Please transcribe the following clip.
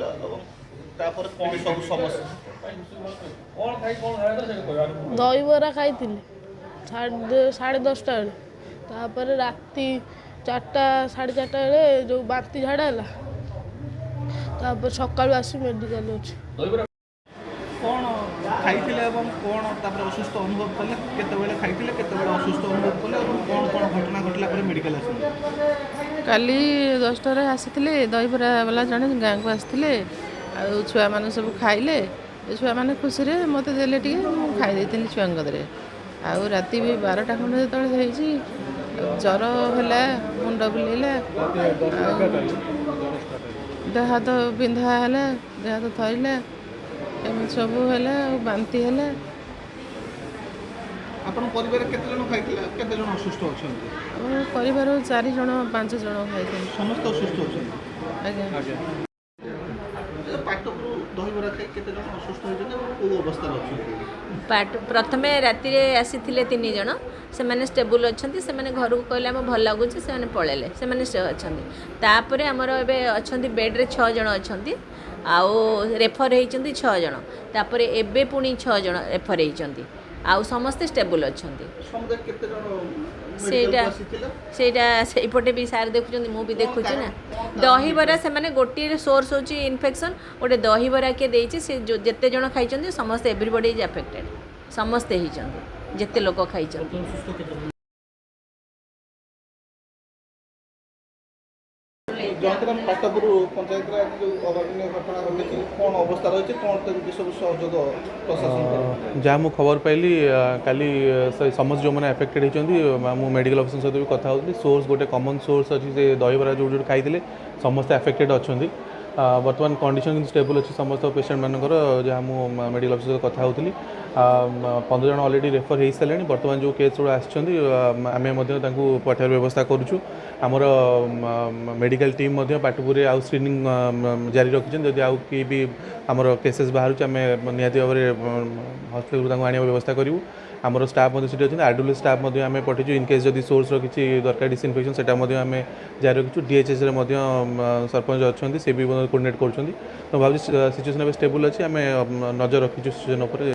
ଖାଇଥିଲ ଏବଂ ତାପରେ କ'ଣ ସବୁ ସମସ୍ୟା? ଦହିବରା ଖାଇଥିଲି 10:30 ବେଳେ। ତାପରେ ରାତି 4ଟା 4:30 ବେଳେ ଯେଉଁ ବାନ୍ତି ଝାଡ଼ା ହେଲା। ତାପରେ ସକାଳୁ ଆସି ମେଡ଼ିକାଲ ଅଛି। କ'ଣ ଖାଇଥିଲେ ଏବଂ କ'ଣ ତାପରେ ଅସୁସ୍ଥ ଅନୁଭବ କଲେ? କେତେବେଳେ ଖାଇଥିଲେ, କେତେବେଳେ ଅସୁସ୍ଥ ଅନୁଭବ କଲେ ଏବଂ କ'ଣ କ'ଣ ଘଟଣା ଘଟିଲା ପରେ ମେଡ଼ିକାଲ ଆସିଲେ? କାଲି 10ଟାରେ ଆସିଥିଲେ, ଦହିବରା ବାଲା ଜଣେ ଗାଁକୁ ଆସିଥିଲେ। ଆଉ ଛୁଆମାନେ ସବୁ ଖାଇଲେ। ଛୁଆମାନେ ଖୁସିରେ ମୋତେ ଦେଲେ ଟିକେ, ମୁଁ ଖାଇ ଦେଇଥିଲି ଛୁଆଙ୍କ କତିରେ। ଆଉ ରାତି ବି 12ଟା ଖଣ୍ଡେ ଯେତେବେଳେ ହେଇଛି, ଜ୍ୱର ହେଲା, ମୁଣ୍ଡ ବୁଲେଇଲା, ଦେହ ହାତ ବିନ୍ଧା ହେଲା, ଦେହ ହାତ ଥରିଲା, ଏମିତି ସବୁ ହେଲା। ଆଉ ବାନ୍ତି ହେଲା। ଆପଣ ପରିବାରରେ କେତେ ଜଣ ଖାଇଥିଲେ, କେତେ ଜଣ ଅସୁସ୍ଥ ଅଛନ୍ତି? ଆମ ପରିବାର 4 ଜଣ 5 ଜଣ ଖାଇଥିଲେ। ସମସ୍ତେ ଅସୁସ୍ଥ ଅଛନ୍ତି? ଆଜ୍ଞା। ପାଟପୁର ଦହିବରା ଖାଇ କେତେ ଜଣ ଅସୁସ୍ଥ ହୋଇଛନ୍ତି ଏବଂ କେଉଁ ଅବସ୍ଥାରେ ଅଛନ୍ତି? ପ୍ରଥମେ ରାତିରେ ଆସିଥିଲେ 3 ଜଣ, ସେମାନେ ଷ୍ଟେବୁଲ୍ ଅଛନ୍ତି। ସେମାନେ ଘରକୁ କହିଲେ ଆମ ଭଲ ଲାଗୁଛି, ସେମାନେ ପଳେଇଲେ, ସେମାନେ ଅଛନ୍ତି। ତାପରେ ଆମର ଏବେ ଅଛନ୍ତି ବେଡ଼୍ରେ 6 ଜଣ ଅଛନ୍ତି, ଆଉ ରେଫର୍ ହେଇଛନ୍ତି 6 ଜଣ। ତାପରେ ଏବେ ପୁଣି 6 ଜଣ ରେଫର୍ ହେଇଛନ୍ତି, ଆଉ ସମସ୍ତେ ଷ୍ଟେବୁଲ୍ ଅଛନ୍ତି। ସେଇଟା ସେଇପଟେ ବି ସାର୍ ଦେଖୁଛନ୍ତି, ମୁଁ ବି ଦେଖୁଛି ନା। ଦହିବରା ସେମାନେ ଗୋଟିଏ ସୋର୍ସ ହେଉଛି ଇନଫେକ୍ସନ୍, ଗୋଟେ ଦହିବରା କିଏ ଦେଇଛି, ସେ ଯେତେ ଜଣ ଖାଇଛନ୍ତି ସମସ୍ତେ ଏଭ୍ରିବଡ଼ି ଇଜ୍ ଆଫେକ୍ଟେଡ୍, ସମସ୍ତେ ହେଇଛନ୍ତି ଯେତେ ଲୋକ ଖାଇଛନ୍ତି। ପାଟପୁର ପଞ୍ଚାୟତରେ ଯେଉଁ ଅଭାବନୀୟ ଘଟଣା ଘଟିଛି, କ'ଣ ଅବସ୍ଥା ରହିଛି, କ'ଣ କେମିତି ସବୁ ସହଯୋଗ ପ୍ରଶାସନ? ଯାହା ମୁଁ ଖବର ପାଇଲି, କାଲି ସମସ୍ତେ ଯେଉଁମାନେ ଆଫେକ୍ଟେଡ୍ ହେଇଛନ୍ତି, ମୁଁ ମେଡ଼ିକାଲ ଅଫିସର ସହିତ ବି କଥା ହେଉଥିଲି। ସୋର୍ସ ଗୋଟେ କମନ୍ ସୋର୍ସ ଅଛି, ସେ ଦହିବରା ଯେଉଁଠି ଖାଇଥିଲେ ସମସ୍ତେ ଆଫେକ୍ଟେଡ୍ ଅଛନ୍ତି। ବର୍ତ୍ତମାନ କଣ୍ଡିସନ୍ କିନ୍ତୁ ଷ୍ଟେବୁଲ୍ ଅଛି ସମସ୍ତ ପେସେଣ୍ଟମାନଙ୍କର, ଯାହା ମୁଁ ମେଡ଼ିକାଲ ଅଫିସର ସହିତ କଥା ହେଉଥିଲି। 15 ଜଣ ଅଲରେଡ଼ି ରେଫର୍ ହେଇସାରିଲେଣି। ବର୍ତ୍ତମାନ ଯେଉଁ କେସ୍ ଗୁଡ଼ା ଆସିଛନ୍ତି, ଆମେ ମଧ୍ୟ ତାଙ୍କୁ ପଠାଇବାର ବ୍ୟବସ୍ଥା କରୁଛୁ। ଆମର ମେଡ଼ିକାଲ ଟିମ୍ ମଧ୍ୟ ପାଟପୁରରେ ଆଉ ସ୍କ୍ରିନିଂ ଜାରି ରଖିଛନ୍ତି। ଯଦି ଆଉ କିଏ ବି ଆମର କେସେସ୍ ବାହାରୁଛି, ଆମେ ନିହାତି ଭାବରେ ହସ୍ପିଟାଲକୁ ତାଙ୍କୁ ଆଣିବାକୁ ବ୍ୟବସ୍ଥା କରିବୁ। ଆମର ଷ୍ଟାଫ୍ ମଧ୍ୟ ସେଠି ଅଛନ୍ତି, ଆର୍ଡବ୍ଲ୍ୟୁ ଷ୍ଟାଫ୍ ମଧ୍ୟ ଆମେ ପଠାଇଛୁ। ଇନକେସ୍ ଯଦି ସୋର୍ସର କିଛି ଦରକାର ଡିସ୍ଇନଫେକ୍ସନ୍, ସେଟା ମଧ୍ୟ ଆମେ ଜାରି ରଖିଛୁ। DHSରେ ମଧ୍ୟ ସରପଞ୍ଚ ଅଛନ୍ତି, ସେ ବି କୋର୍ଡ଼ିନେଟ୍ କରୁଛନ୍ତି। ତ ଭାବୁଛି ସିଚୁଏସନ୍ ଏବେ ଷ୍ଟେବୁଲ୍ ଅଛି। ଆମେ ନଜର ରଖିଛୁ ସିଚୁଏସନ୍ ଉପରେ।